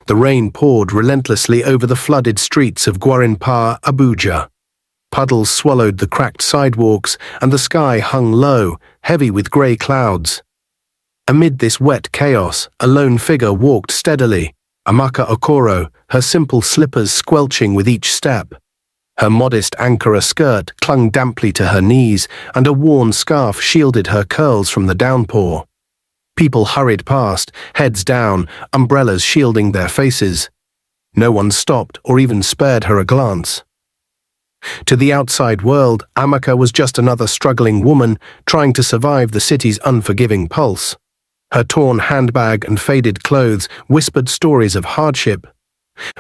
The rain poured relentlessly over the flooded streets of Gwarinpa, Abuja. Puddles swallowed the cracked sidewalks, and the sky hung low, heavy with grey clouds. Amid this wet chaos, a lone figure walked steadily, Amaka Okoro, her simple slippers squelching with each step. Her modest Ankara skirt clung damply to her knees, and a worn scarf shielded her curls from the downpour. People hurried past, heads down, umbrellas shielding their faces. No one stopped or even spared her a glance. To the outside world, Amaka was just another struggling woman trying to survive the city's unforgiving pulse. Her torn handbag and faded clothes whispered stories of hardship.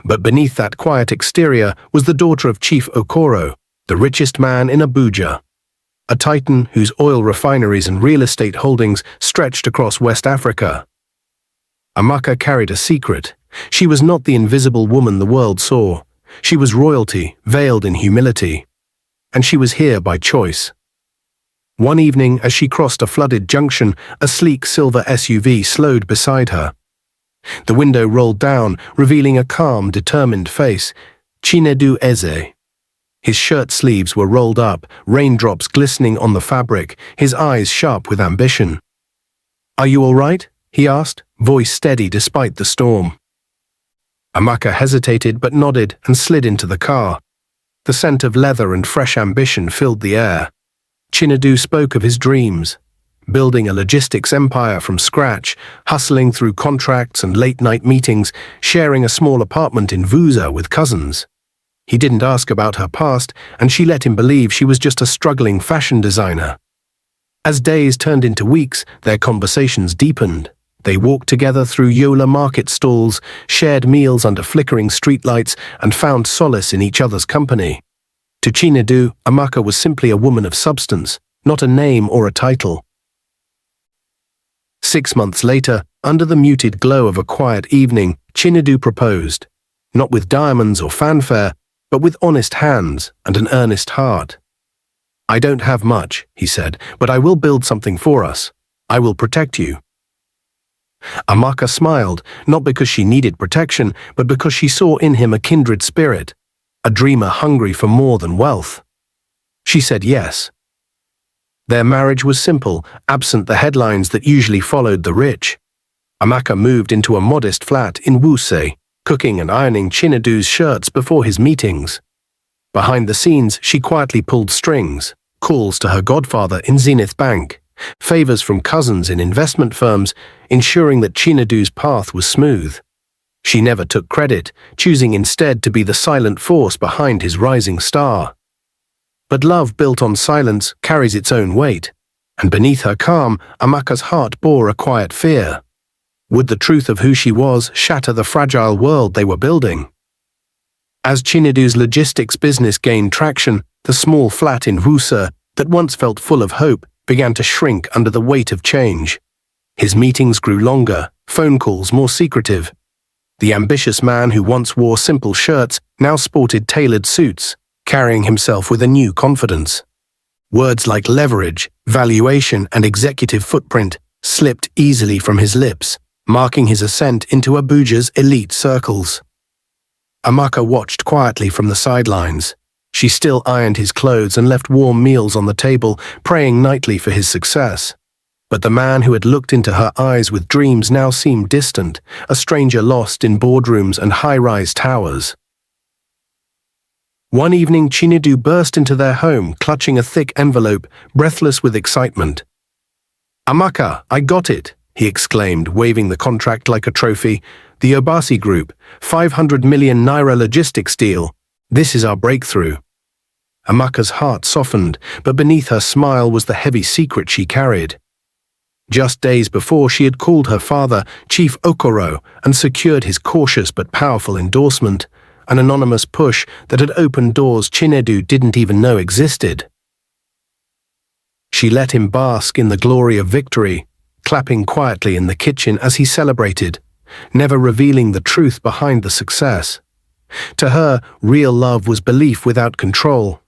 But beneath that quiet exterior was the daughter of Chief Okoro, the richest man in Abuja, a titan whose oil refineries and real estate holdings stretched across West Africa. Amaka carried a secret. She was not the invisible woman the world saw. She was royalty, veiled in humility. And she was here by choice. One evening, as she crossed a flooded junction, a sleek silver SUV slowed beside her. The window rolled down, revealing a calm, determined face, Chinedu Eze. His shirt sleeves were rolled up, raindrops glistening on the fabric, his eyes sharp with ambition. "Are you all right?" he asked, voice steady despite the storm. Amaka hesitated but nodded and slid into the car. The scent of leather and fresh ambition filled the air. Chinedu spoke of his dreams, building a logistics empire from scratch, hustling through contracts and late-night meetings, sharing a small apartment in Abuja with cousins. He didn't ask about her past, and she let him believe she was just a struggling fashion designer. As days turned into weeks, their conversations deepened. They walked together through Yola market stalls, shared meals under flickering streetlights, and found solace in each other's company. To Chinedu, Amaka was simply a woman of substance, not a name or a title. 6 months later, under the muted glow of a quiet evening, Chinedu proposed, not with diamonds or fanfare, but with honest hands and an earnest heart. "I don't have much," he said, "but I will build something for us. I will protect you." Amaka smiled, not because she needed protection, but because she saw in him a kindred spirit, a dreamer hungry for more than wealth. She said yes. Their marriage was simple, absent the headlines that usually followed the rich. Amaka moved into a modest flat in Wuse, cooking and ironing Chinedu's shirts before his meetings. Behind the scenes, she quietly pulled strings, calls to her godfather in Zenith Bank, favors from cousins in investment firms, ensuring that Chinedu's path was smooth. She never took credit, choosing instead to be the silent force behind his rising star. But love built on silence carries its own weight, and beneath her calm, Amaka's heart bore a quiet fear. Would the truth of who she was shatter the fragile world they were building? As Chinedu's logistics business gained traction, the small flat in Wuse that once felt full of hope began to shrink under the weight of change. His meetings grew longer, phone calls more secretive. The ambitious man who once wore simple shirts now sported tailored suits, carrying himself with a new confidence. Words like leverage, valuation, and executive footprint slipped easily from his lips, marking his ascent into Abuja's elite circles. Amaka watched quietly from the sidelines. She still ironed his clothes and left warm meals on the table, praying nightly for his success. But the man who had looked into her eyes with dreams now seemed distant, a stranger lost in boardrooms and high-rise towers. One evening, Chinedu burst into their home, clutching a thick envelope, breathless with excitement. "Amaka, I got it," he exclaimed, waving the contract like a trophy. "The Obasi Group, 500 million naira logistics deal. This is our breakthrough." Amaka's heart softened, but beneath her smile was the heavy secret she carried. Just days before, she had called her father, Chief Okoro, and secured his cautious but powerful endorsement, an anonymous push that had opened doors Chinedu didn't even know existed. She let him bask in the glory of victory, clapping quietly in the kitchen as he celebrated, never revealing the truth behind the success. To her, real love was belief without control,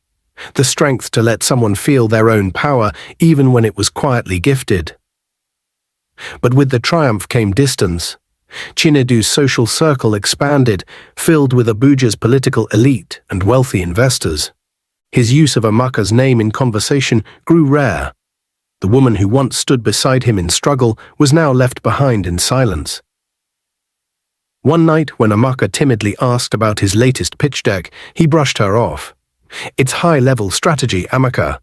the strength to let someone feel their own power even when it was quietly gifted. But with the triumph came distance. Chinedu's social circle expanded, filled with Abuja's political elite and wealthy investors. His use of Amaka's name in conversation grew rare. The woman who once stood beside him in struggle was now left behind in silence. One night, when Amaka timidly asked about his latest pitch deck, he brushed her off. "It's high-level strategy, Amaka."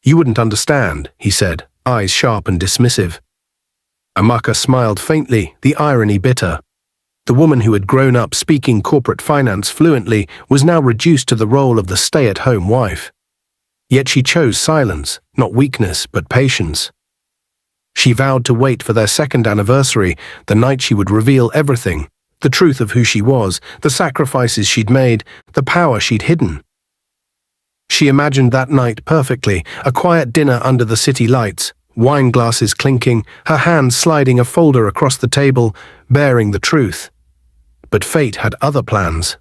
"You wouldn't understand," he said, eyes sharp and dismissive. Amaka smiled faintly, the irony bitter. The woman who had grown up speaking corporate finance fluently was now reduced to the role of the stay-at-home wife. Yet she chose silence, not weakness, but patience. She vowed to wait for their second anniversary, the night she would reveal everything, the truth of who she was, the sacrifices she'd made, the power she'd hidden. She imagined that night perfectly, a quiet dinner under the city lights, wine glasses clinking, her hand sliding a folder across the table, bearing the truth. But fate had other plans.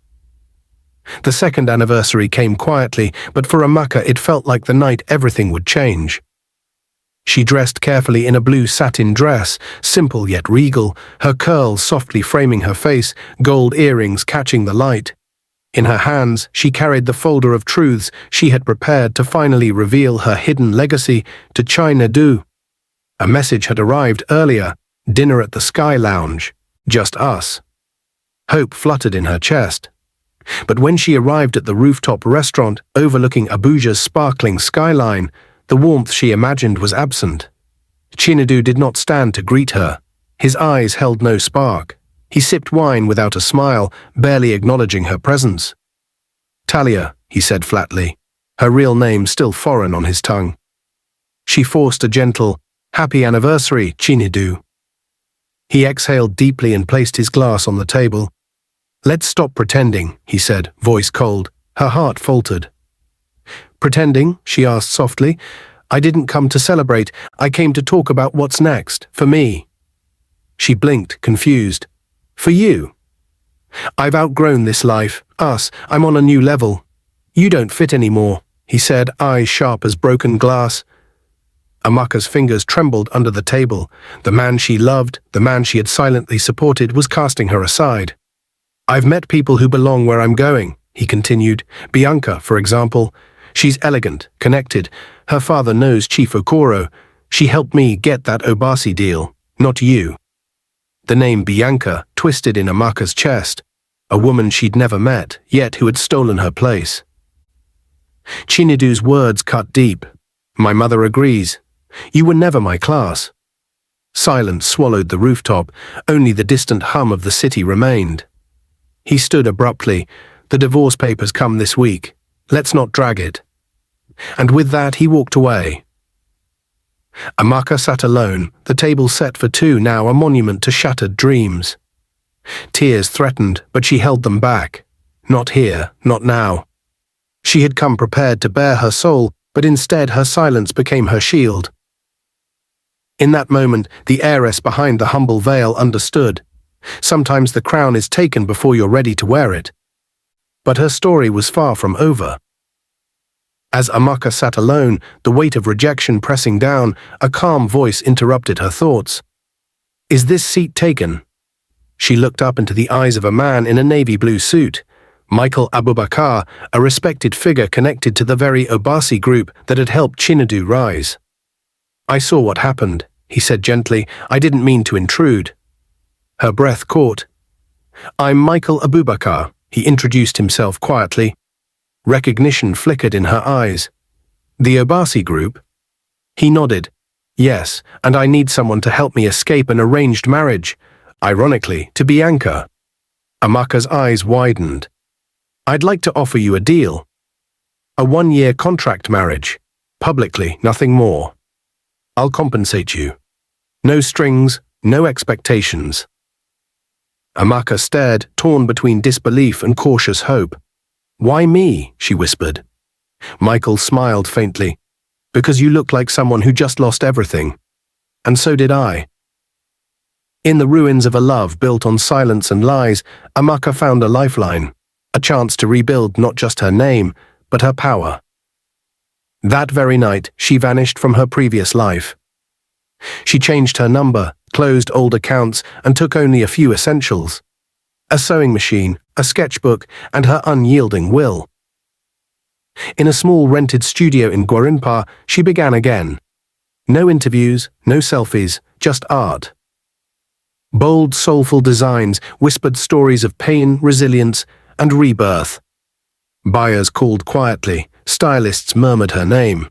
The second anniversary came quietly, but for Amaka it felt like the night everything would change. She dressed carefully in a blue satin dress, simple yet regal, her curls softly framing her face, gold earrings catching the light. In her hands, she carried the folder of truths she had prepared to finally reveal her hidden legacy to Chinedu. A message had arrived earlier, dinner at the Sky Lounge, just us. Hope fluttered in her chest. But when she arrived at the rooftop restaurant overlooking Abuja's sparkling skyline, the warmth she imagined was absent. Chinedu did not stand to greet her. His eyes held no spark. He sipped wine without a smile, barely acknowledging her presence. "Talia," he said flatly, her real name still foreign on his tongue. She forced a gentle, "Happy anniversary, Chinedu." He exhaled deeply and placed his glass on the table. "Let's stop pretending," he said, voice cold. Her heart faltered. "Pretending?" she asked softly. "I didn't come to celebrate. I came to talk about what's next, for me." She blinked, confused. "For you?" "I've outgrown this life, us. I'm on a new level." "You don't fit anymore," he said, eyes sharp as broken glass. Amaka's fingers trembled under the table. The man she loved, the man she had silently supported, was casting her aside. "I've met people who belong where I'm going," he continued. "Bianca, for example. She's elegant, connected. Her father knows Chief Okoro. She helped me get that Obasi deal, not you." The name Bianca twisted in Amaka's chest. A woman she'd never met, yet who had stolen her place. Chinedu's words cut deep. "My mother agrees. You were never my class." Silence swallowed the rooftop. Only the distant hum of the city remained. He stood abruptly. "The divorce papers come this week. Let's not drag it." And with that he walked away. Amaka sat alone, the table set for two, now a monument to shattered dreams. Tears threatened, but she held them back. Not here, not now. She had come prepared to bare her soul, but instead her silence became her shield. In that moment, the heiress behind the humble veil understood. Sometimes the crown is taken before you're ready to wear it. But her story was far from over. As Amaka sat alone, the weight of rejection pressing down, a calm voice interrupted her thoughts. "Is this seat taken?" She looked up into the eyes of a man in a navy blue suit. Michael Abubakar, a respected figure connected to the very Obasi group that had helped Chinedu rise. "I saw what happened," he said gently. "I didn't mean to intrude." Her breath caught. "I'm Michael Abubakar," he introduced himself quietly. Recognition flickered in her eyes. "The Obasi group?" He nodded. "Yes, and I need someone to help me escape an arranged marriage. Ironically, to Bianca." Amaka's eyes widened. "I'd like to offer you a deal. A 1-year contract marriage. Publicly, nothing more. I'll compensate you. No strings, no expectations." Amaka stared, torn between disbelief and cautious hope. "Why me?" she whispered. Michael smiled faintly. "Because you look like someone who just lost everything. And so did I." In the ruins of a love built on silence and lies, Amaka found a lifeline, a chance to rebuild not just her name, but her power. That very night, she vanished from her previous life. She changed her number, closed old accounts and took only a few essentials: a sewing machine, a sketchbook, and her unyielding will. In a small rented studio in Gwarinpa, she began again. No interviews, no selfies, just art. Bold, soulful designs whispered stories of pain, resilience, and rebirth. Buyers called quietly, stylists murmured her name.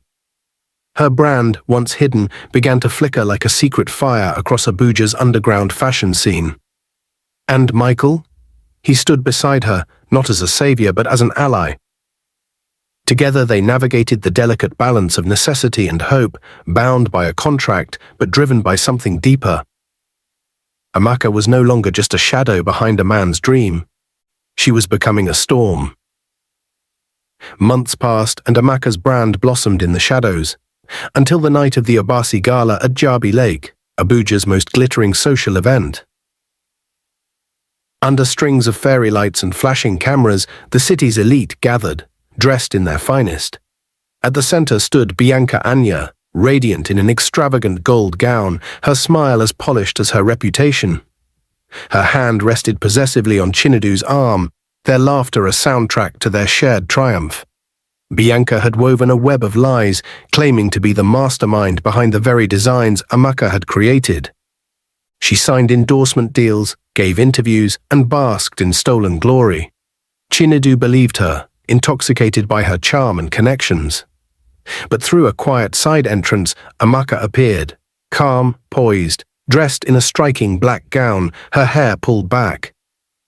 Her brand, once hidden, began to flicker like a secret fire across Abuja's underground fashion scene. And Michael? He stood beside her, not as a savior but as an ally. Together they navigated the delicate balance of necessity and hope, bound by a contract but driven by something deeper. Amaka was no longer just a shadow behind a man's dream. She was becoming a storm. Months passed and Amaka's brand blossomed in the shadows, until the night of the Obasi Gala at Jabi Lake, Abuja's most glittering social event. Under strings of fairy lights and flashing cameras, the city's elite gathered, dressed in their finest. At the center stood Bianca Anya, radiant in an extravagant gold gown, her smile as polished as her reputation. Her hand rested possessively on Chinedu's arm, their laughter a soundtrack to their shared triumph. Bianca had woven a web of lies, claiming to be the mastermind behind the very designs Amaka had created. She signed endorsement deals, gave interviews, and basked in stolen glory. Chinedu believed her, intoxicated by her charm and connections. But through a quiet side entrance, Amaka appeared, calm, poised, dressed in a striking black gown, her hair pulled back.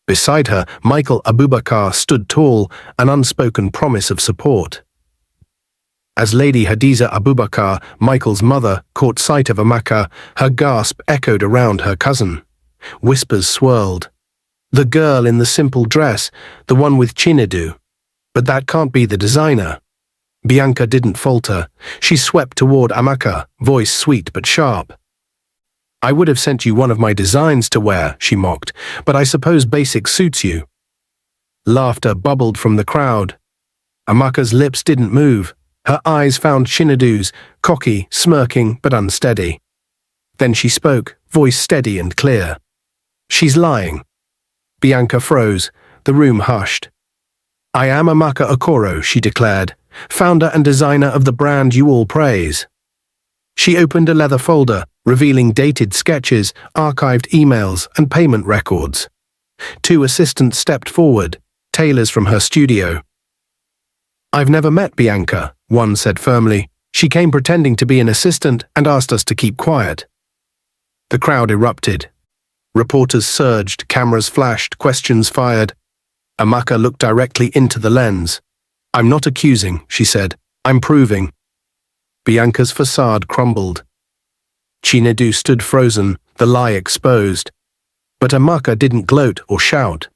Beside her, Michael Abubakar stood tall, an unspoken promise of support. As Lady Hadiza Abubakar, Michael's mother, caught sight of Amaka, her gasp echoed around her cousin. Whispers swirled. The girl in the simple dress, the one with Chinedu. But that can't be the designer. Bianca didn't falter. She swept toward Amaka, voice sweet but sharp. "I would have sent you one of my designs to wear," she mocked, "but I suppose basic suits you." Laughter bubbled from the crowd. Amaka's lips didn't move. Her eyes found Chinedu's, cocky, smirking, but unsteady. Then she spoke, voice steady and clear. "She's lying." Bianca froze. The room hushed. "I am Amaka Okoro," she declared, "founder and designer of the brand you all praise." She opened a leather folder, revealing dated sketches, archived emails, and payment records. Two assistants stepped forward, tailors from her studio. "I've never met Bianca," one said firmly. "She came pretending to be an assistant and asked us to keep quiet." The crowd erupted. Reporters surged, cameras flashed, questions fired. Amaka looked directly into the lens. "I'm not accusing," she said. "I'm proving." Bianca's facade crumbled. Chinedu stood frozen, the lie exposed. But Amaka didn't gloat or shout.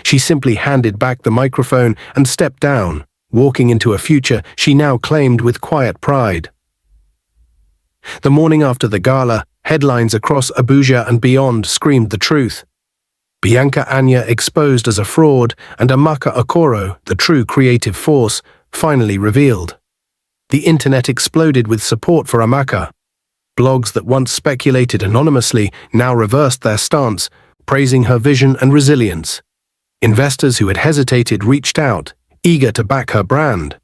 She simply handed back the microphone and stepped down, walking into a future she now claimed with quiet pride. The morning after the gala, headlines across Abuja and beyond screamed the truth. Bianca Anya exposed as a fraud, and Amaka Okoro, the true creative force, finally revealed. The internet exploded with support for Amaka. Blogs that once speculated anonymously now reversed their stance, praising her vision and resilience. Investors who had hesitated reached out, eager to back her brand.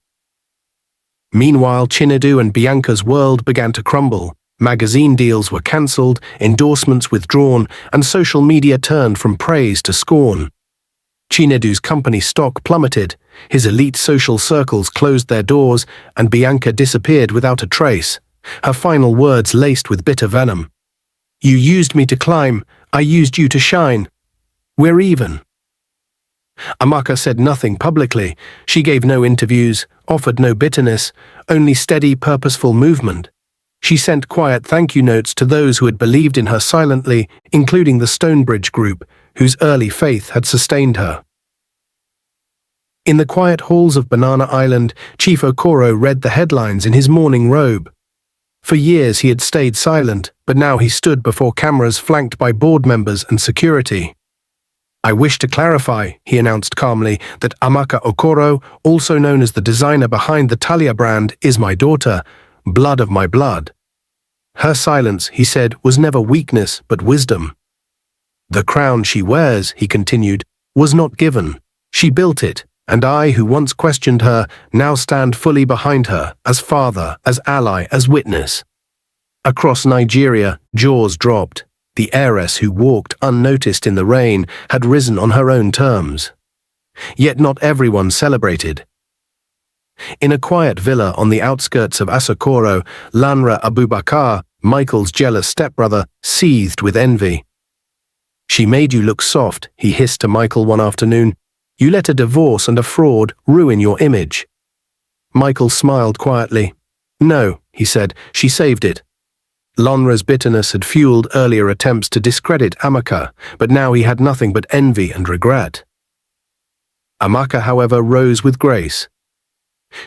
Meanwhile, Chinedu and Bianca's world began to crumble. Magazine deals were cancelled, endorsements withdrawn, and social media turned from praise to scorn. Chinedu's company stock plummeted, his elite social circles closed their doors, and Bianca disappeared without a trace, her final words laced with bitter venom. "You used me to climb, I used you to shine. We're even." Amaka said nothing publicly. She gave no interviews, offered no bitterness, only steady, purposeful movement. She sent quiet thank you notes to those who had believed in her silently, including the Stonebridge Group, whose early faith had sustained her. In the quiet halls of Banana Island, Chief Okoro read the headlines in his morning robe. For years he had stayed silent, but now he stood before cameras flanked by board members and security. "I wish to clarify," he announced calmly, "that Amaka Okoro, also known as the designer behind the Talia brand, is my daughter, blood of my blood." Her silence, he said, was never weakness but wisdom. The crown she wears, he continued, was not given. She built it, and I, who once questioned her, now stand fully behind her, as father, as ally, as witness. Across Nigeria, jaws dropped. The heiress who walked unnoticed in the rain had risen on her own terms. Yet not everyone celebrated. In a quiet villa on the outskirts of Asokoro, Lanra Abubakar, Michael's jealous stepbrother, seethed with envy. "She made you look soft," he hissed to Michael one afternoon. "You let a divorce and a fraud ruin your image." Michael smiled quietly. "No," he said, "she saved it." Lanra's bitterness had fueled earlier attempts to discredit Amaka, but now he had nothing but envy and regret. Amaka, however, rose with grace.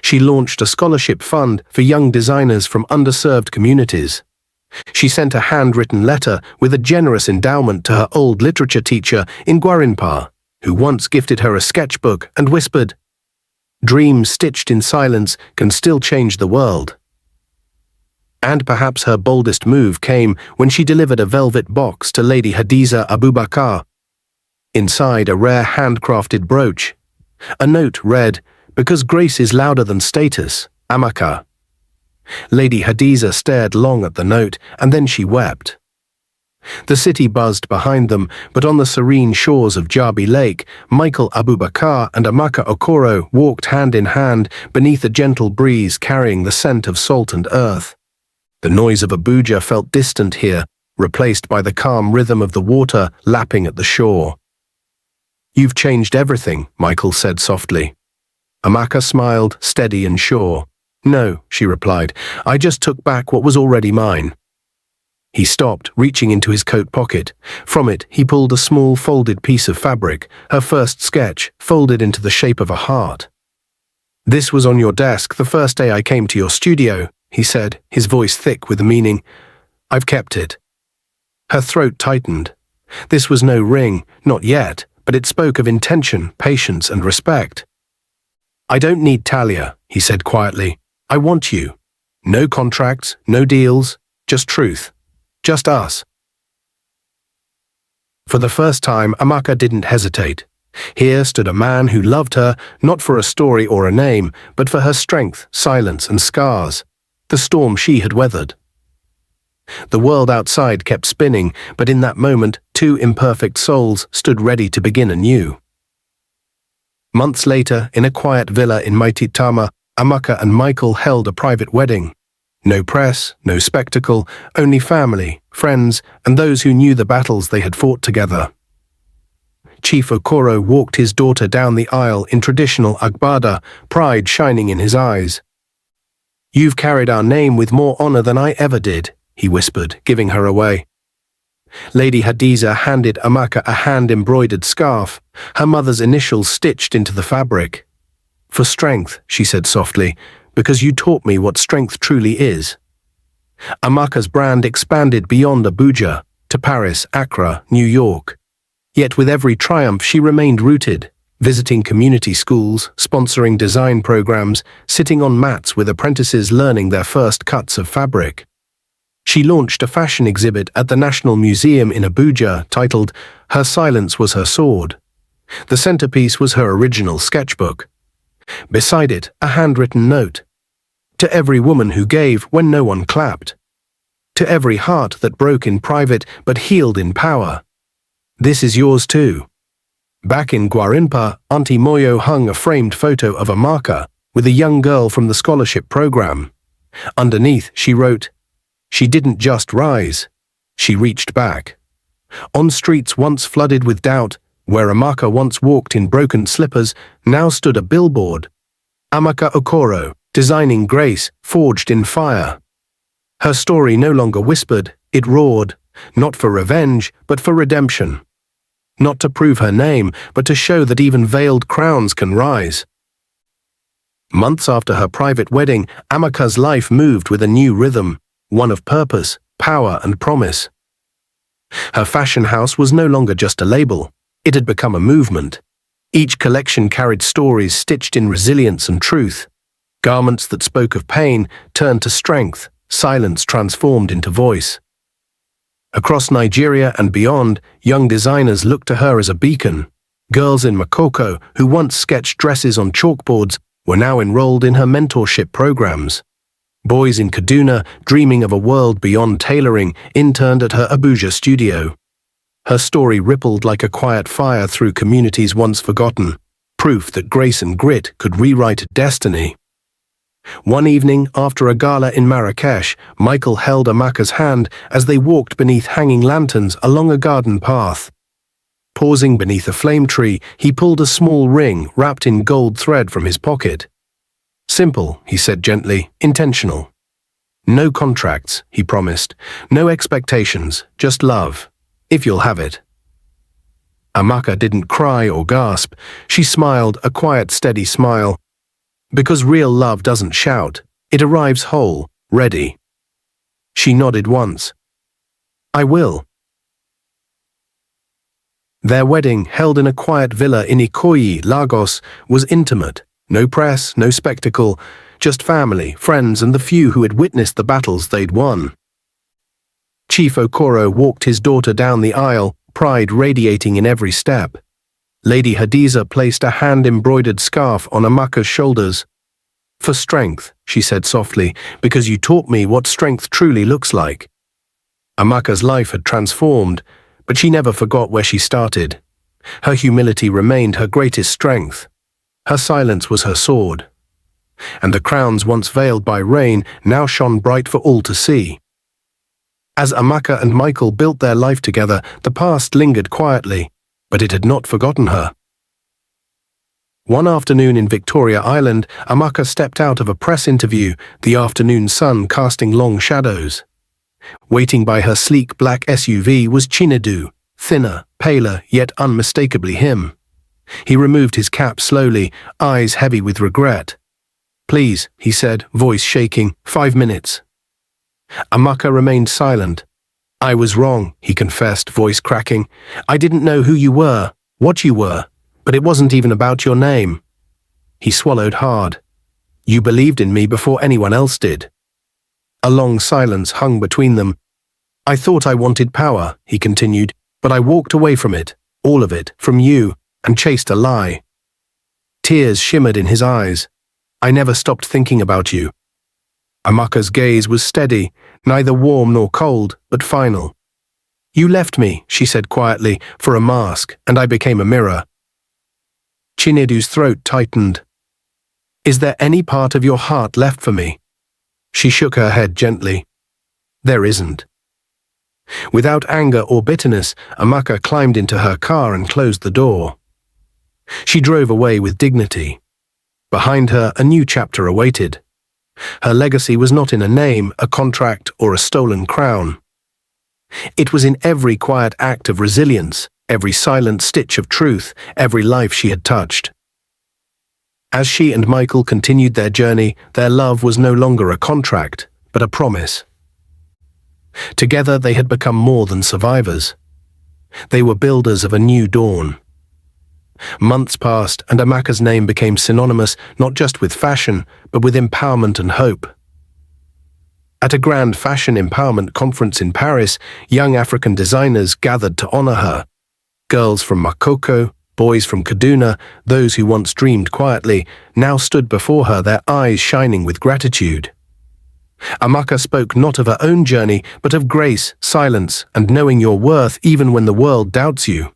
She launched a scholarship fund for young designers from underserved communities. She sent a handwritten letter with a generous endowment to her old literature teacher in Gwarinpa, who once gifted her a sketchbook and whispered, "Dreams stitched in silence can still change the world." And perhaps her boldest move came when she delivered a velvet box to Lady Hadiza Abubakar. Inside, a rare handcrafted brooch. A note read, "Because grace is louder than status, Amaka." Lady Hadiza stared long at the note, and then she wept. The city buzzed behind them, but on the serene shores of Jabi Lake, Michael Abubakar and Amaka Okoro walked hand in hand beneath a gentle breeze carrying the scent of salt and earth. The noise of Abuja felt distant here, replaced by the calm rhythm of the water lapping at the shore. "You've changed everything," Michael said softly. Amaka smiled, steady and sure. "No," she replied, "I just took back what was already mine." He stopped, reaching into his coat pocket. From it, he pulled a small folded piece of fabric, her first sketch, folded into the shape of a heart. "This was on your desk the first day I came to your studio," he said, his voice thick with meaning. "I've kept it." Her throat tightened. This was no ring, not yet, but it spoke of intention, patience, and respect. "I don't need Talia," he said quietly. "I want you. No contracts, no deals, just truth. Just us." For the first time, Amaka didn't hesitate. Here stood a man who loved her, not for a story or a name, but for her strength, silence, and scars, the storm she had weathered. The world outside kept spinning, but in that moment, two imperfect souls stood ready to begin anew. Months later, in a quiet villa in Maititama, Amaka and Michael held a private wedding. No press, no spectacle, only family, friends, and those who knew the battles they had fought together. Chief Okoro walked his daughter down the aisle in traditional agbada, pride shining in his eyes. "You've carried our name with more honor than I ever did," he whispered, giving her away. Lady Hadiza handed Amaka a hand-embroidered scarf, her mother's initials stitched into the fabric. "For strength," she said softly, "because you taught me what strength truly is." Amaka's brand expanded beyond Abuja, to Paris, Accra, New York. Yet with every triumph she remained rooted, visiting community schools, sponsoring design programs, sitting on mats with apprentices learning their first cuts of fabric. She launched a fashion exhibit at the National Museum in Abuja titled "Her Silence Was Her Sword." The centerpiece was her original sketchbook. Beside it, a handwritten note. "To every woman who gave when no one clapped. To every heart that broke in private but healed in power. This is yours too." Back in Gwarinpa, Auntie Moyo hung a framed photo of Amaka with a young girl from the scholarship program. Underneath, she wrote, "She didn't just rise, she reached back." On streets once flooded with doubt, where Amaka once walked in broken slippers, now stood a billboard. Amaka Okoro, designing grace, forged in fire. Her story no longer whispered, it roared, not for revenge, but for redemption. Not to prove her name, but to show that even veiled crowns can rise. Months after her private wedding, Amaka's life moved with a new rhythm, one of purpose, power, and promise. Her fashion house was no longer just a label. It had become a movement. Each collection carried stories stitched in resilience and truth. Garments that spoke of pain turned to strength, silence transformed into voice. Across Nigeria and beyond, young designers looked to her as a beacon. Girls in Makoko, who once sketched dresses on chalkboards, were now enrolled in her mentorship programs. Boys in Kaduna, dreaming of a world beyond tailoring, interned at her Abuja studio. Her story rippled like a quiet fire through communities once forgotten, proof that grace and grit could rewrite destiny. One evening, after a gala in Marrakesh, Michael held Amaka's hand as they walked beneath hanging lanterns along a garden path. Pausing beneath a flame tree, he pulled a small ring wrapped in gold thread from his pocket. "Simple," he said gently, "intentional. No contracts," he promised. "No expectations, just love, if you'll have it." Amaka didn't cry or gasp. She smiled, a quiet, steady smile. Because real love doesn't shout, it arrives whole, ready. She nodded once. "I will." Their wedding, held in a quiet villa in Ikoyi, Lagos, was intimate. No press, no spectacle, just family, friends, and the few who had witnessed the battles they'd won. Chief Okoro walked his daughter down the aisle, pride radiating in every step. Lady Hadiza placed a hand-embroidered scarf on Amaka's shoulders. "For strength," she said softly, "because you taught me what strength truly looks like." Amaka's life had transformed, but she never forgot where she started. Her humility remained her greatest strength. Her silence was her sword. And the crowns once veiled by rain now shone bright for all to see. As Amaka and Michael built their life together, the past lingered quietly, but it had not forgotten her. One afternoon in Victoria Island, Amaka stepped out of a press interview, the afternoon sun casting long shadows. Waiting by her sleek black SUV was Chinedu, thinner, paler, yet unmistakably him. He removed his cap slowly, eyes heavy with regret. "Please," he said, voice shaking, 5 minutes. Amaka remained silent. "I was wrong," he confessed, voice cracking. "I didn't know who you were, what you were, but it wasn't even about your name." He swallowed hard. "You believed in me before anyone else did." A long silence hung between them. "I thought I wanted power," he continued, "but I walked away from it, all of it, from you, and chased a lie." Tears shimmered in his eyes. "I never stopped thinking about you." Amaka's gaze was steady, neither warm nor cold, but final. "You left me," she said quietly, "for a mask, and I became a mirror." Chinedu's throat tightened. "Is there any part of your heart left for me?" She shook her head gently. "There isn't." Without anger or bitterness, Amaka climbed into her car and closed the door. She drove away with dignity. Behind her, a new chapter awaited. Her legacy was not in a name, a contract, or a stolen crown. It was in every quiet act of resilience, every silent stitch of truth, every life she had touched. As she and Michael continued their journey, their love was no longer a contract, but a promise. Together they had become more than survivors. They were builders of a new dawn. Months passed, and Amaka's name became synonymous not just with fashion, but with empowerment and hope. At a grand fashion empowerment conference in Paris, young African designers gathered to honor her. Girls from Makoko, boys from Kaduna, those who once dreamed quietly, now stood before her, their eyes shining with gratitude. Amaka spoke not of her own journey, but of grace, silence, and knowing your worth even when the world doubts you.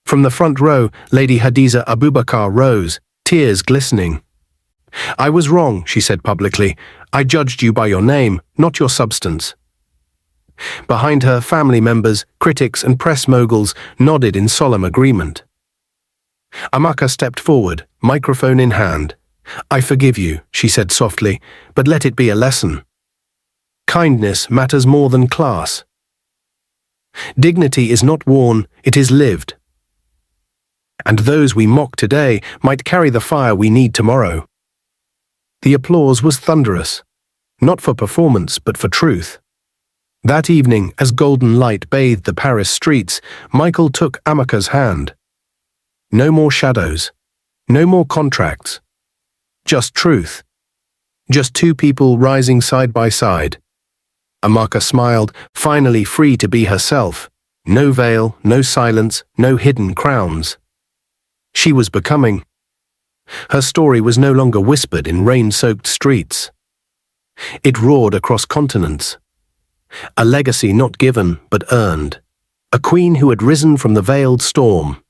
From the front row, Lady Hadiza Abubakar rose, tears glistening. "I was wrong," she said publicly. "I judged you by your name, not your substance." Behind her, family members, critics, and press moguls nodded in solemn agreement. Amaka stepped forward, microphone in hand. "I forgive you," she said softly, "but let it be a lesson. Kindness matters more than class. Dignity is not worn, it is lived. And those we mock today might carry the fire we need tomorrow." The applause was thunderous, not for performance but for truth. That evening, as golden light bathed the Paris streets, Michael took Amaka's hand. No more shadows, no more contracts, just truth. Just two people rising side by side. Amaka smiled, finally free to be herself. No veil, no silence, no hidden crowns. She was becoming. Her story was no longer whispered in rain-soaked streets. It roared across continents. A legacy not given but earned. A queen who had risen from the veiled storm.